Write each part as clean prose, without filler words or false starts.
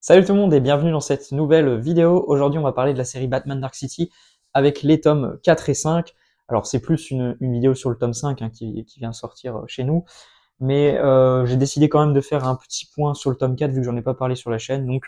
Salut tout le monde et bienvenue dans cette nouvelle vidéo. Aujourd'hui, on va parler de la série Batman Dark City avec les tomes 4 et 5. Alors, c'est plus une vidéo sur le tome 5 qui vient sortir chez nous. Mais j'ai décidé quand même de faire un petit point sur le tome 4 vu que j'en ai pas parlé sur la chaîne. Donc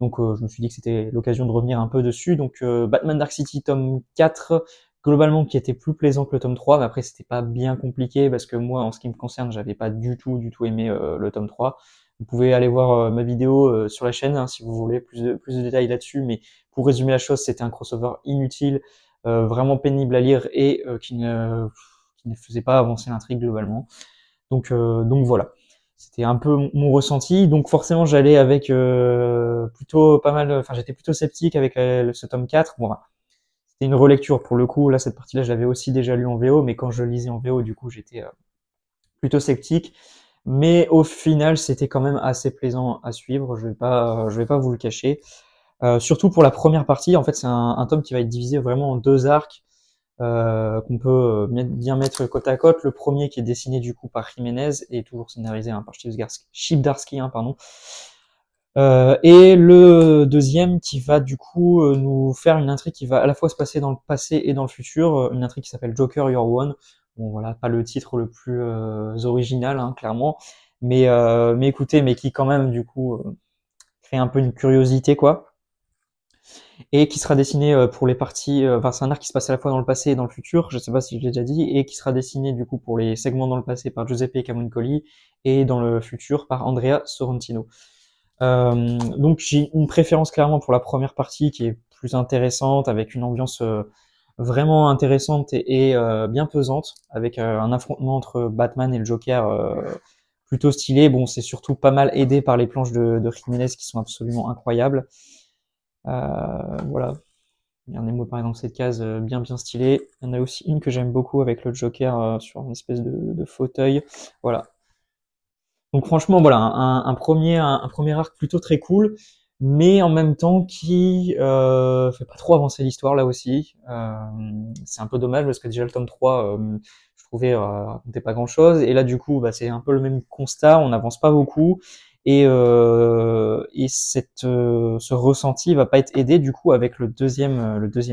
je me suis dit que c'était l'occasion de revenir un peu dessus. Donc Batman Dark City tome 4, globalement qui était plus plaisant que le tome 3. Mais après, c'était pas bien compliqué parce que moi, en ce qui me concerne, j'avais pas du tout aimé le tome 3. Vous pouvez aller voir ma vidéo sur la chaîne si vous voulez plus de détails là-dessus. Mais pour résumer la chose, c'était un crossover inutile, vraiment pénible à lire et qui ne faisait pas avancer l'intrigue globalement. Donc voilà, c'était un peu mon ressenti. Donc forcément, j'allais avec plutôt pas mal. Enfin, j'étais plutôt sceptique avec ce tome 4. Bon, c'était une relecture pour le coup. Là, cette partie-là, je l'avais aussi déjà lu en VO, mais quand je lisais en VO, du coup, j'étais plutôt sceptique. Mais au final, c'était quand même assez plaisant à suivre. Je vais pas vous le cacher. Surtout pour la première partie. En fait, c'est un tome qui va être divisé vraiment en deux arcs qu'on peut bien mettre côte à côte. Le premier qui est dessiné du coup par Jiménez et toujours scénarisé par Chip Darsky, pardon. Et le deuxième qui va du coup nous faire une intrigue qui va à la fois se passer dans le passé et dans le futur, une intrigue qui s'appelle Joker Your One. Bon voilà, pas le titre le plus original, clairement, mais écoutez, mais qui quand même du coup crée un peu une curiosité quoi, et qui sera dessiné pour les parties, enfin c'est un arc qui se passe à la fois dans le passé et dans le futur, je sais pas si je l'ai déjà dit, et qui sera dessiné du coup pour les segments dans le passé par Giuseppe Camuncoli et dans le futur par Andrea Sorrentino. Donc j'ai une préférence clairement pour la première partie qui est plus intéressante, avec une ambiance vraiment intéressante et bien pesante, avec un affrontement entre Batman et le Joker plutôt stylé. Bon, c'est surtout pas mal aidé par les planches de Jiménez qui sont absolument incroyables. Voilà. Regardez-moi par exemple cette case bien stylée. Il y en a aussi une que j'aime beaucoup avec le Joker sur une espèce de fauteuil. Voilà. Donc franchement, voilà, un premier arc plutôt très cool, mais en même temps qui fait pas trop avancer l'histoire là aussi. C'est un peu dommage parce que déjà le tome 3, je trouvais racontait pas grand-chose, et là du coup, bah, c'est un peu le même constat, on n'avance pas beaucoup, et ce ressenti va pas être aidé du coup avec le deuxième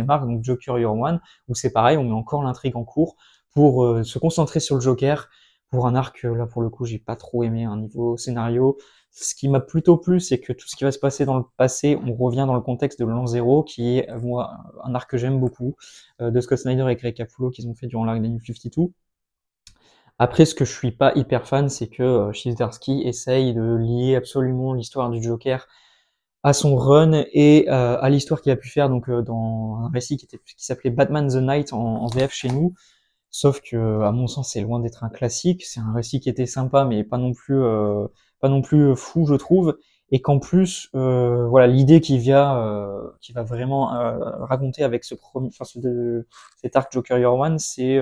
arc, donc Joker Your One, où c'est pareil, on met encore l'intrigue en cours pour se concentrer sur le Joker pour un arc, là pour le coup, j'ai pas trop aimé un niveau scénario. Ce qui m'a plutôt plu, c'est que tout ce qui va se passer dans le passé, on revient dans le contexte de l'an 0, qui est moi un arc que j'aime beaucoup, de Scott Snyder et Greg Capullo qu'ils ont fait durant l'arc des New 52. Après, ce que je suis pas hyper fan, c'est que Chip Zdarsky essaye de lier absolument l'histoire du Joker à son run et à l'histoire qu'il a pu faire donc dans un récit qui s'appelait Batman the Night en VF chez nous. Sauf que, à mon sens, c'est loin d'être un classique. C'est un récit qui était sympa, mais pas non plus fou, je trouve. Et qu'en plus, voilà, l'idée qui va vraiment raconter avec cet arc Joker Year One, c'est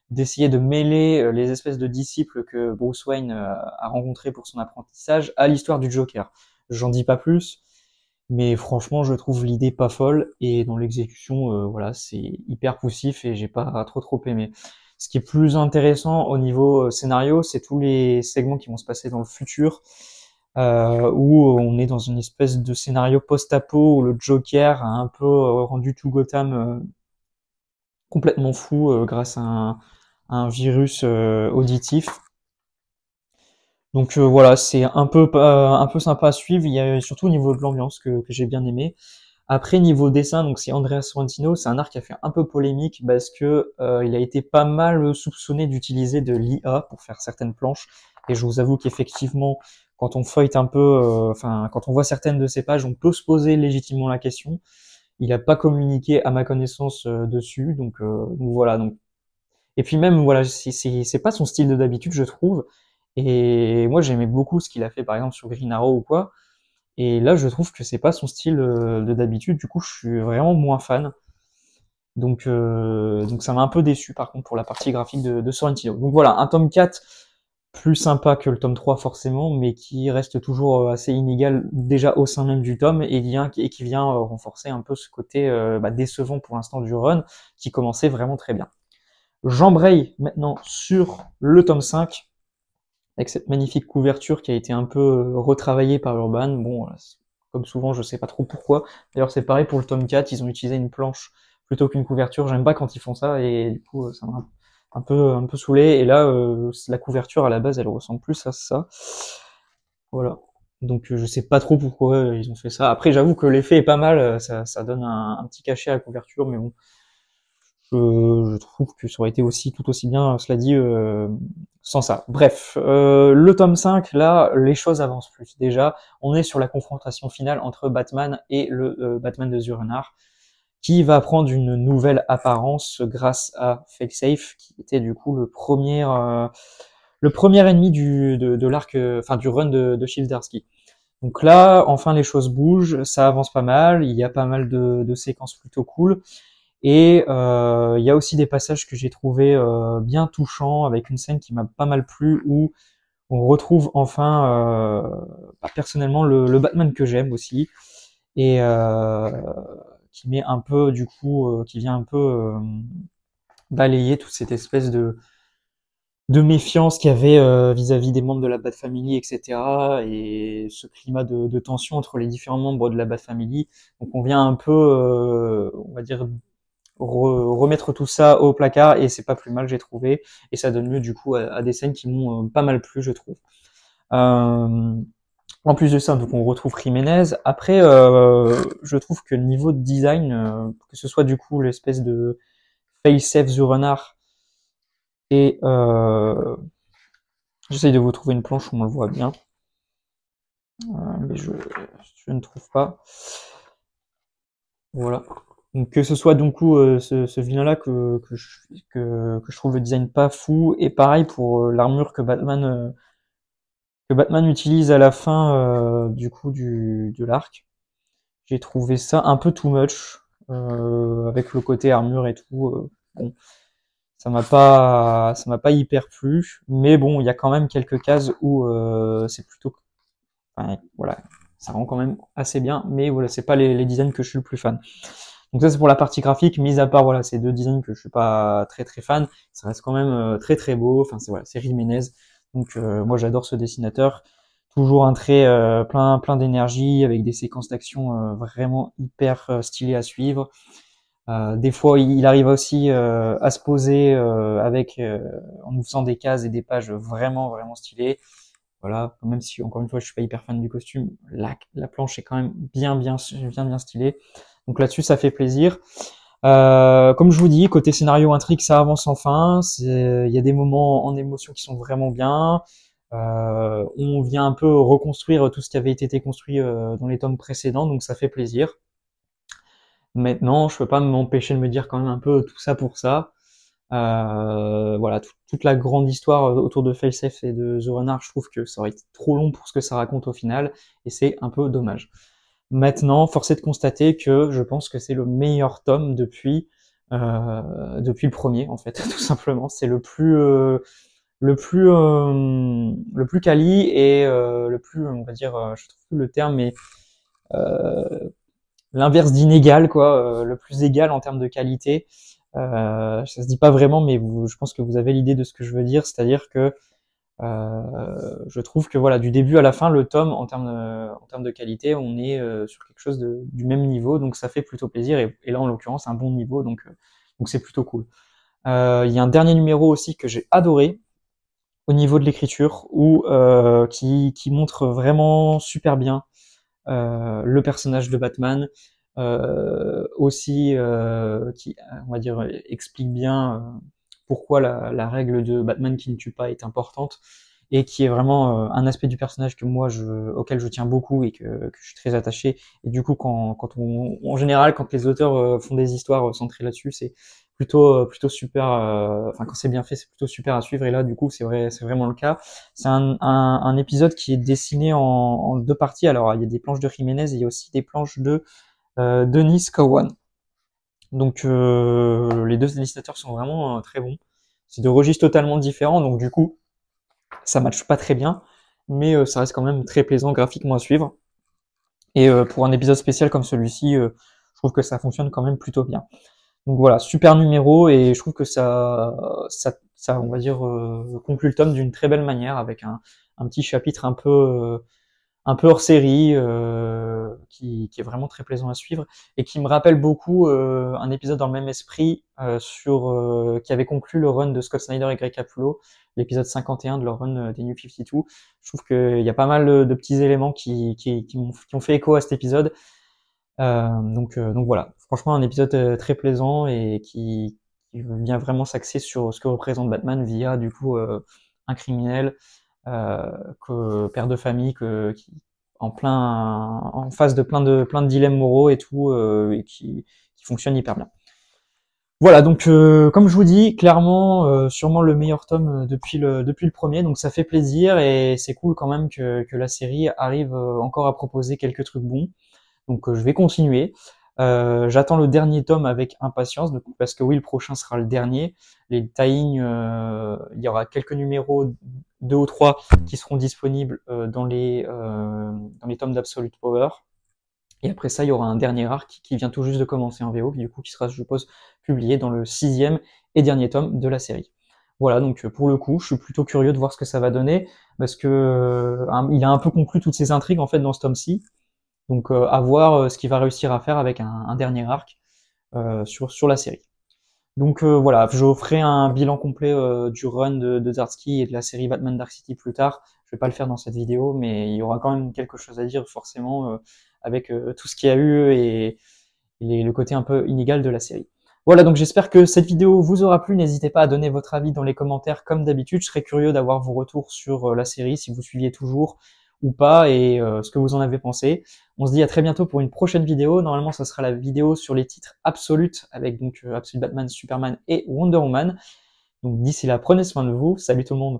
d'essayer de mêler les espèces de disciples que Bruce Wayne a rencontrés pour son apprentissage à l'histoire du Joker. J'en dis pas plus. Mais franchement, je trouve l'idée pas folle, et dans l'exécution, voilà, c'est hyper poussif et j'ai pas trop aimé. Ce qui est plus intéressant au niveau scénario, c'est tous les segments qui vont se passer dans le futur, où on est dans une espèce de scénario post-apo où le Joker a un peu rendu tout Gotham complètement fou grâce à un virus auditif. Donc voilà, c'est un peu sympa à suivre. Il y a surtout au niveau de l'ambiance que j'ai bien aimé. Après, niveau dessin, donc c'est Andrea Sorrentino, c'est un art qui a fait un peu polémique parce que il a été pas mal soupçonné d'utiliser de l'IA pour faire certaines planches. Et je vous avoue qu'effectivement, quand on feuille un peu, enfin quand on voit certaines de ces pages, on peut se poser légitimement la question. Il a pas communiqué à ma connaissance dessus, donc voilà. Donc et puis même voilà, c'est pas son style de d'habitude, je trouve. Et moi, j'aimais beaucoup ce qu'il a fait par exemple sur Green Arrow ou quoi. Et là, je trouve que c'est pas son style de d'habitude. Du coup, je suis vraiment moins fan. Donc ça m'a un peu déçu par contre pour la partie graphique de Sorrentino. Donc voilà, un tome 4 plus sympa que le tome 3 forcément, mais qui reste toujours assez inégal déjà au sein même du tome, et qui vient renforcer un peu ce côté décevant pour l'instant du run, qui commençait vraiment très bien. J'embraye maintenant sur le tome 5, avec cette magnifique couverture qui a été un peu retravaillée par Urban. Bon, comme souvent, je sais pas trop pourquoi. D'ailleurs, c'est pareil pour le tome 4, ils ont utilisé une planche plutôt qu'une couverture. J'aime pas quand ils font ça, et du coup, ça m'a un peu saoulé. Et là, la couverture, à la base, elle ressemble plus à ça. Voilà. Donc, je sais pas trop pourquoi ils ont fait ça. Après, j'avoue que l'effet est pas mal, ça donne un petit cachet à la couverture, mais bon, je trouve que ça aurait été aussi tout aussi bien, cela dit, sans ça. Bref, le tome 5, là, les choses avancent plus. Déjà, on est sur la confrontation finale entre Batman et le Batman de Zur-En-Arrh, qui va prendre une nouvelle apparence grâce à FakeSafe, qui était du coup le premier ennemi de l'arc, enfin du run de Childarsky. Donc là, enfin les choses bougent, ça avance pas mal, il y a pas mal de séquences plutôt cool. Et il y a aussi des passages que j'ai trouvé bien touchants, avec une scène qui m'a pas mal plu, où on retrouve enfin personnellement le Batman que j'aime aussi, et qui met un peu du coup, qui vient un peu balayer toute cette espèce de méfiance qu'il y avait vis-à-vis des membres de la Bat Family, etc. Et ce climat de tension entre les différents membres de la Bat Family. Donc on vient un peu, on va dire, remettre tout ça au placard, et c'est pas plus mal, j'ai trouvé, et ça donne lieu du coup à des scènes qui m'ont pas mal plu, je trouve. Euh, En plus de ça, donc on retrouve Jiménez. Après, je trouve que niveau de design, que ce soit du coup l'espèce de face-safe Zur-En-Arrh, et j'essaye de vous trouver une planche où on le voit bien, mais je ne trouve pas. Voilà. Donc que ce soit du coup ce vilain-là que je trouve le design pas fou, et pareil pour l'armure que Batman utilise à la fin du coup de l'arc. J'ai trouvé ça un peu too much avec le côté armure et tout. Bon, ça m'a pas hyper plu, mais bon, il y a quand même quelques cases où c'est plutôt, enfin, voilà, ça rend quand même assez bien, mais voilà, c'est pas les designs que je suis le plus fan. Donc ça c'est pour la partie graphique, mis à part voilà ces deux designs que je suis pas très très fan, ça reste quand même très très beau. Enfin c'est voilà, c'est Jiménez. Donc moi j'adore ce dessinateur. Toujours un trait plein d'énergie, avec des séquences d'action vraiment hyper stylées à suivre. Des fois il arrive aussi à se poser en nous faisant des cases et des pages vraiment stylées. Voilà, même si encore une fois je suis pas hyper fan du costume, la planche est quand même bien stylée. Donc là-dessus ça fait plaisir. Comme je vous dis, côté scénario intrigue, ça avance enfin. Il y a des moments en émotion qui sont vraiment bien. On vient un peu reconstruire tout ce qui avait été construit dans les tomes précédents, donc ça fait plaisir. Maintenant, je peux pas m'empêcher de me dire quand même un peu tout ça pour ça. Voilà, toute la grande histoire autour de FaceSafe et de Zur-En-Arrh, je trouve que ça aurait été trop long pour ce que ça raconte au final, et c'est un peu dommage. Maintenant, force est de constater que je pense que c'est le meilleur tome depuis le premier, en fait, tout simplement. C'est le plus quali, et le plus, on va dire, je trouve que le terme est euh, l'inverse d'inégal, quoi, le plus égal en termes de qualité. Ça se dit pas vraiment, mais je pense que vous avez l'idée de ce que je veux dire, c'est-à-dire que je trouve que voilà, du début à la fin, le tome en termes de qualité, on est sur quelque chose du même niveau, donc ça fait plutôt plaisir, et là en l'occurrence un bon niveau, donc c'est plutôt cool. Il y a un dernier numéro aussi que j'ai adoré au niveau de l'écriture, qui montre vraiment super bien le personnage de Batman, aussi qui, on va dire, explique bien pourquoi la règle de Batman qui ne tue pas est importante, et qui est vraiment un aspect du personnage auquel je tiens beaucoup, et que je suis très attaché. Et du coup, en général, quand les auteurs font des histoires centrées là-dessus, c'est plutôt super. Enfin, quand c'est bien fait, c'est plutôt super à suivre. Et là, du coup, c'est vraiment le cas. C'est un épisode qui est dessiné en deux parties. Alors, il y a des planches de Jiménez, et il y a aussi des planches de Denis Cowan. Donc, les deux dessinateurs sont vraiment très bons. C'est de registres totalement différents, donc du coup, ça matche pas très bien, mais ça reste quand même très plaisant graphiquement à suivre. Et pour un épisode spécial comme celui-ci, je trouve que ça fonctionne quand même plutôt bien. Donc voilà, super numéro, et je trouve que ça on va dire, conclut le tome d'une très belle manière, avec un petit chapitre un peu hors série, qui est vraiment très plaisant à suivre et qui me rappelle beaucoup un épisode dans le même esprit qui avait conclu le run de Scott Snyder et Greg Capullo, l'épisode 51 de leur run des New 52. Je trouve qu'il y a pas mal de petits éléments qui ont fait écho à cet épisode. Donc voilà, franchement un épisode très plaisant et qui vient vraiment s'axer sur ce que représente Batman via du coup un criminel, père de famille, qui en face de plein de dilemmes moraux et tout, et qui fonctionne hyper bien. Voilà, donc comme je vous dis, clairement, sûrement le meilleur tome depuis le premier, donc ça fait plaisir et c'est cool quand même que la série arrive encore à proposer quelques trucs bons. Donc je vais continuer. J'attends le dernier tome avec impatience, parce que oui, le prochain sera le dernier. Les tie-in, il y aura quelques numéros, 2 ou 3, qui seront disponibles dans les tomes d'Absolute Power. Et après ça, il y aura un dernier arc qui vient tout juste de commencer en VO, du coup qui sera, je suppose, publié dans le 6e et dernier tome de la série. Voilà, donc pour le coup, je suis plutôt curieux de voir ce que ça va donner, parce que il a un peu conclu toutes ses intrigues en fait dans ce tome-ci. Donc à voir ce qu'il va réussir à faire avec un dernier arc sur la série. Donc voilà, je ferai un bilan complet du run de Zdarsky et de la série Batman Dark City plus tard. Je vais pas le faire dans cette vidéo, mais il y aura quand même quelque chose à dire forcément avec tout ce qu'il y a eu et le côté un peu inégal de la série. Voilà, donc j'espère que cette vidéo vous aura plu. N'hésitez pas à donner votre avis dans les commentaires comme d'habitude. Je serais curieux d'avoir vos retours sur la série, si vous suiviez toujours ou pas, et ce que vous en avez pensé. On se dit à très bientôt pour une prochaine vidéo. Normalement, ça sera la vidéo sur les titres Absolute, avec donc Absolute Batman, Superman et Wonder Woman. Donc d'ici là, prenez soin de vous. Salut tout le monde.